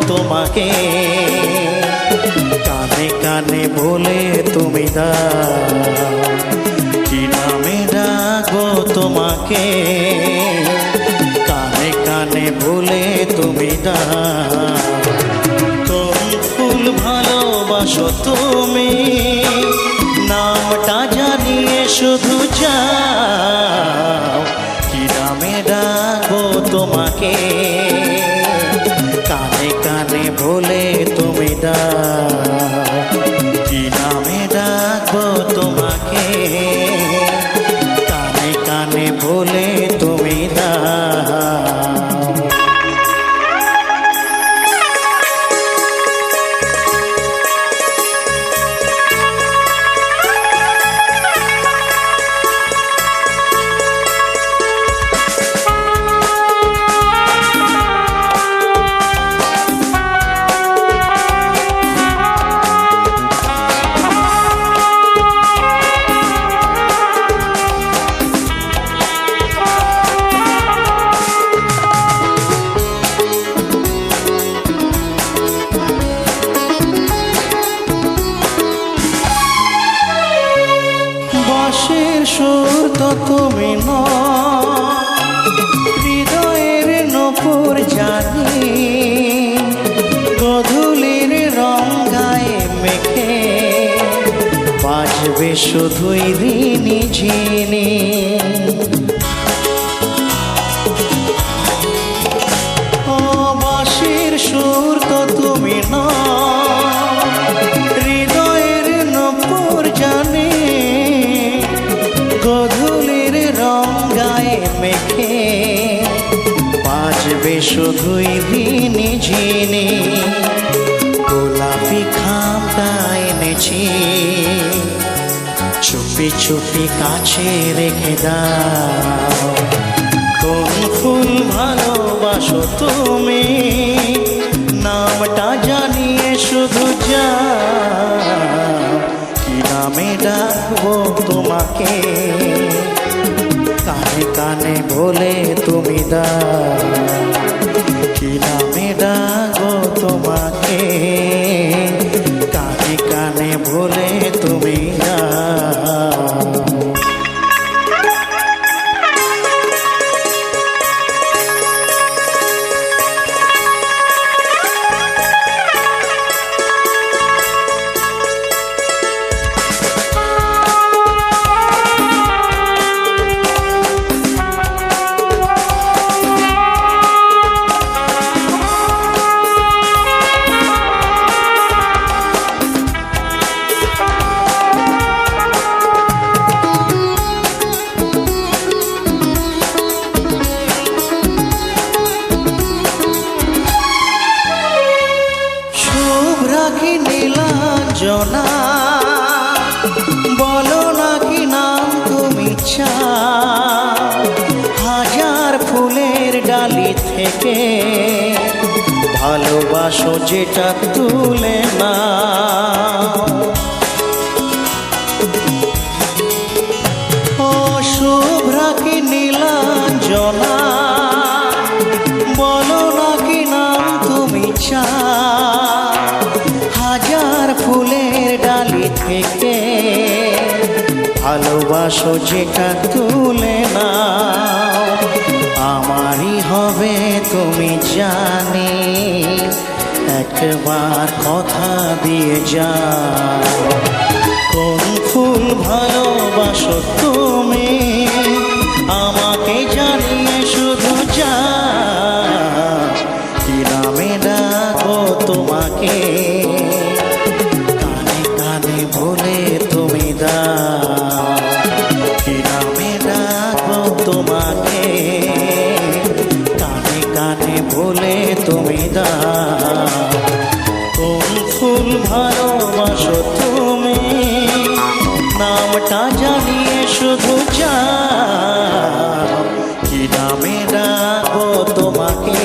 তোমাকে কানে কানে বলে তুমি দাও, কি নামে ডাকবো তোমাকে কানে কানে বলে তুমি দাও। কোন ফুল ভালোবাসো তুমি নামটা জানিয়ে শুধু যাও, কি নামে ডাকবো তোমাকে কানে কানে বলে তুমি দাও, কি নামে ডাকবো তোমাকে কানে কানে বলে তুমি দাও। বাঁশির সুর তো তুমি হৃদয়ের নূপুর জানি, গধূলির রং গায়ে মেখে বাজবে শুধুই ঋণী ঝিনি। ও বাঁশির সুর তো তুমি হৃদয়ের নূপুর জানি, গধূলির রং গায়ে মেখে বাজবে শুধুই ঋণী ঝিনি। গোলাপি খামটা এনেছি চুপি চুপি কাছে রেখে দাও, কোন ফুল ভালোবাসো তুমি নামটা জানিয়ে শুধু যাও, কি নামে ডাকবো তোমাকে কানে কানে বলে তুমি দাও, কি নামে ডাকবো তোমাকে কানে কানে বলে তুমি দাও। শুভ্রাখি নীলাঞ্জনা বলো নাকি নাম তুমি চাও, হাজার ফুলের ডালি থেকে ভালোবাসো যেটা তুলে নাও। ও শুভ্রাখি নীলাঞ্জনা বলো নাকি নাম তুমি চাও, হাজার ফুলের ডালি থেকে ভালোবাসো যেটা তুলে নাও। আমারই হবে তুমি জানি একবার কথা দিয়ে যাও, কোন ফুল ভালোবাসো তুমি আমাকে জানিয়ে শুধু যাও, কি নামে ডাকবো তোমাকে কানে কানে বলে তুমি দাও, কি নামে ডাকবো তোমাকে কানে কানে বলে তুমি দাও, কোন ফুল ভালোবাসো তুমি নামটা জানিয়ে শুধু যাও, কি নামে ডাকবো তোমাকে।